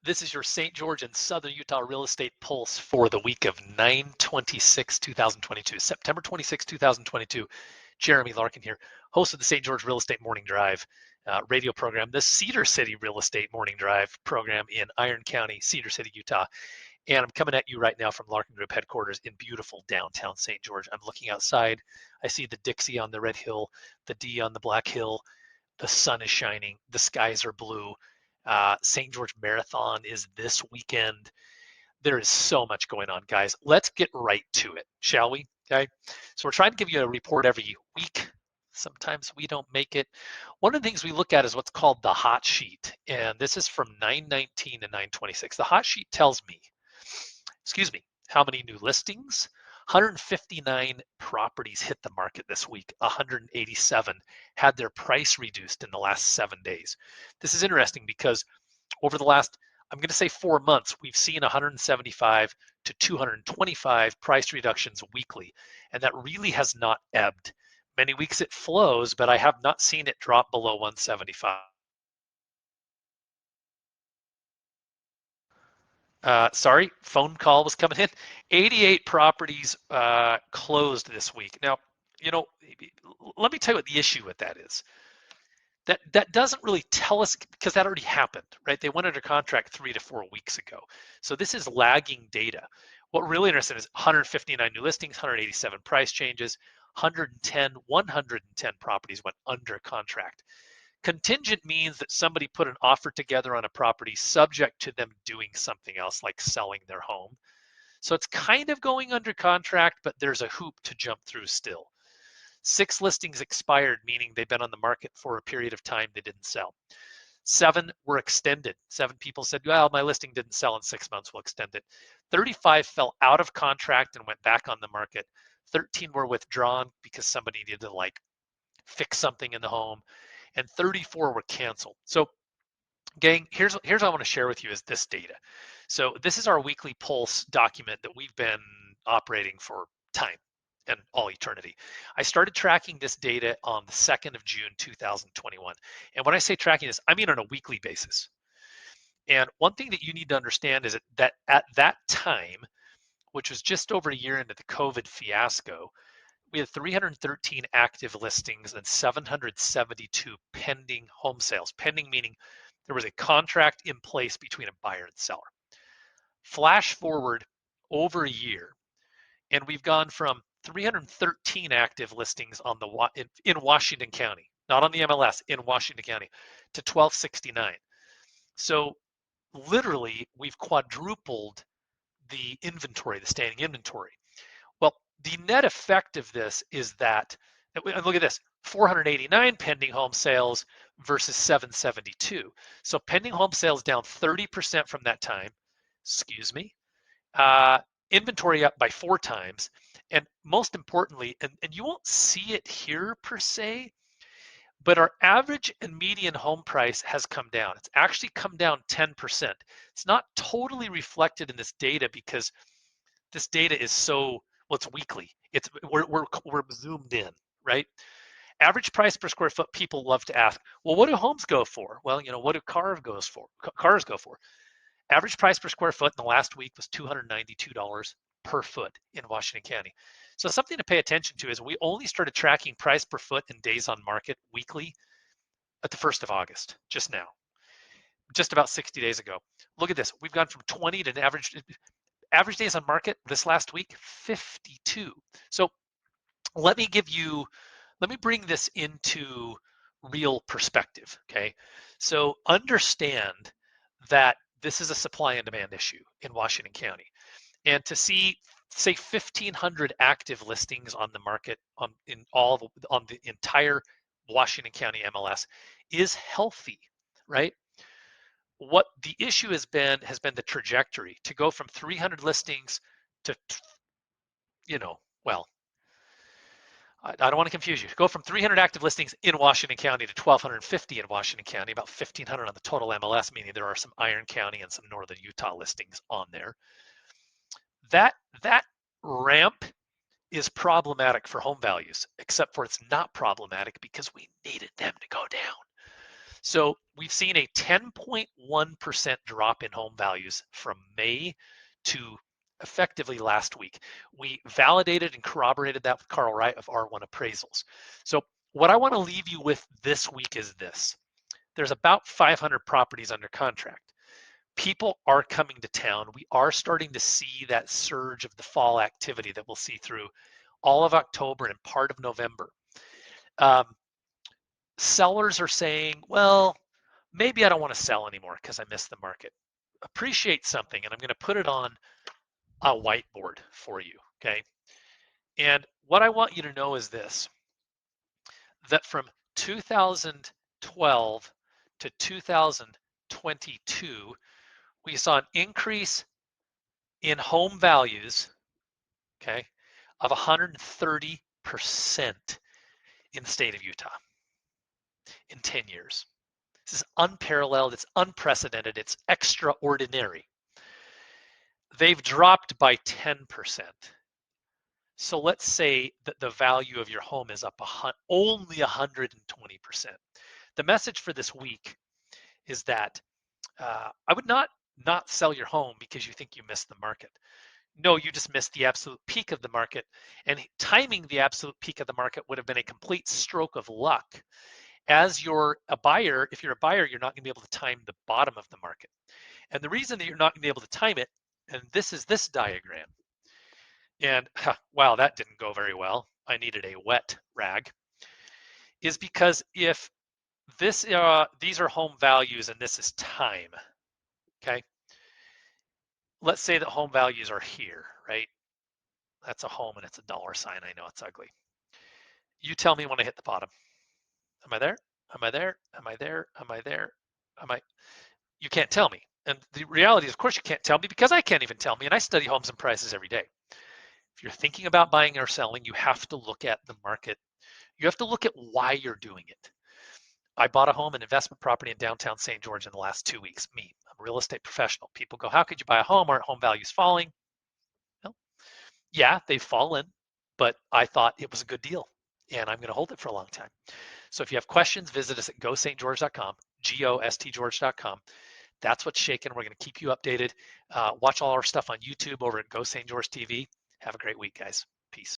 This is your St. George and Southern Utah Real Estate Pulse for the week of 9/26/2022, September 26, 2022. Jeremy Larkin here, host of the St. George Real Estate Morning Drive radio program, the Cedar City Real Estate Morning Drive program in Iron County, Cedar City, Utah. And I'm coming at you right now from Larkin Group headquarters in beautiful downtown St. George. I'm looking outside. I see the Dixie on the red hill, the D on the black hill. The sun is shining. The skies are blue. St. George Marathon is this weekend. There is so much going on, guys. Let's get right to it, shall we? Okay. So we're trying to give you a report every week. Sometimes we don't make it. One of the things we look at is what's called the hot sheet. And this is from 9/19 to 9/26. The hot sheet tells me, how many new listings, 159 properties hit the market this week. 187 had their price reduced in the last 7 days. This is interesting because over the last, I'm going to say 4 months, we've seen 175 to 225 price reductions weekly, and that really has not ebbed. Many weeks it flows, but I have not seen it drop below 175. Sorry, phone call was coming in. 88 properties closed this week. Now, let me tell you what the issue with that is. That doesn't really tell us because that already happened, right? They went under contract 3 to 4 weeks ago. So this is lagging data. What we're really interested in is 159 new listings, 187 price changes, 110 properties went under contract. Contingent means that somebody put an offer together on a property subject to them doing something else like selling their home. So it's kind of going under contract, but there's a hoop to jump through still. 6 listings expired, meaning they've been on the market for a period of time they didn't sell. 7 were extended. 7 people said, well, my listing didn't sell in 6 months, we'll extend it. 35 fell out of contract and went back on the market. 13 were withdrawn because somebody needed to fix something in the home, and 34 were canceled. So gang, here's what I want to share with you is this data. So this is our weekly pulse document that we've been operating for time and all eternity. I started tracking this data on the 2nd of June 2021. And when I say tracking this, I mean on a weekly basis. And one thing that you need to understand is that at that time, which was just over a year into the COVID fiasco, we had 313 active listings and 772 pending home sales. Pending meaning there was a contract in place between a buyer and seller. Flash forward over a year, and we've gone from 313 active listings in Washington County, not on the MLS, in Washington County, to 1269. So literally, we've quadrupled the inventory, the standing inventory. Well, the net effect of this is that, and look at this, 489 pending home sales versus 772. So pending home sales down 30% from that time, inventory up by 4 times. And most importantly, and you won't see it here per se, but our average and median home price has come down. It's actually come down 10%. It's not totally reflected in this data because this data is it's weekly. We're zoomed in, right? Average price per square foot. People love to ask, well, what do homes go for? Well, what do cars go for? Average price per square foot in the last week was $292 per foot in Washington County. So something to pay attention to is we only started tracking price per foot and days on market weekly at the 1st of August, just now, just about 60 days ago. Look at this. We've gone from 20 to an average days on market this last week, 52. So let me bring this into real perspective, okay? So understand that this is a supply and demand issue in Washington County. And to see, say, 1,500 active listings on the market on the entire Washington County MLS is healthy, right? What the issue has been the trajectory to go from 300 listings to, I don't want to confuse you. Go from 300 active listings in Washington County to 1,250 in Washington County, about 1,500 on the total MLS, meaning there are some Iron County and some Northern Utah listings on there. That ramp is problematic for home values, except for it's not problematic because we needed them to go down. So we've seen a 10.1% drop in home values from May to effectively last week. We validated and corroborated that with Carl Wright of R1 Appraisals. So what I want to leave you with this week is this. There's about 500 properties under contract. People are coming to town. We are starting to see that surge of the fall activity that we'll see through all of October and part of November. Sellers are saying, well, maybe I don't want to sell anymore because I miss the market. Appreciate something, and I'm going to put it on a whiteboard for you, okay? And what I want you to know is this, that from 2012 to 2022, we saw an increase in home values, okay, of 130% in the state of Utah in 10 years. This is unparalleled, it's unprecedented, it's extraordinary. They've dropped by 10%. So let's say that the value of your home is up only 120%. The message for this week is that I would not sell your home because you think you missed the market. No, you just missed the absolute peak of the market, and timing the absolute peak of the market would have been a complete stroke of luck. As you're a buyer, if you're a buyer, you're not going to be able to time the bottom of the market. And the reason that you're not going to be able to time it, and this is this diagram, and wow, that didn't go very well. I needed a wet rag, is because if this these are home values and this is time, okay? Let's say that home values are here, right? That's a home and it's a dollar sign. I know it's ugly. You tell me when I hit the bottom. Am I there? Am I there? Am I there? Am I there? Am I? You can't tell me. And the reality is, of course, you can't tell me because I can't even tell me. And I study homes and prices every day. If you're thinking about buying or selling, you have to look at the market. You have to look at why you're doing it. I bought a home, an investment property in downtown St. George in the last 2 weeks. Me, I'm a real estate professional. People go, how could you buy a home? Aren't home values falling? Well, yeah, they've fallen, but I thought it was a good deal and I'm going to hold it for a long time. So if you have questions, visit us at gostgeorge.com, gostgeorge.com. That's what's shaking. We're going to keep you updated. Watch all our stuff on YouTube over at Go St. George TV. Have a great week, guys. Peace.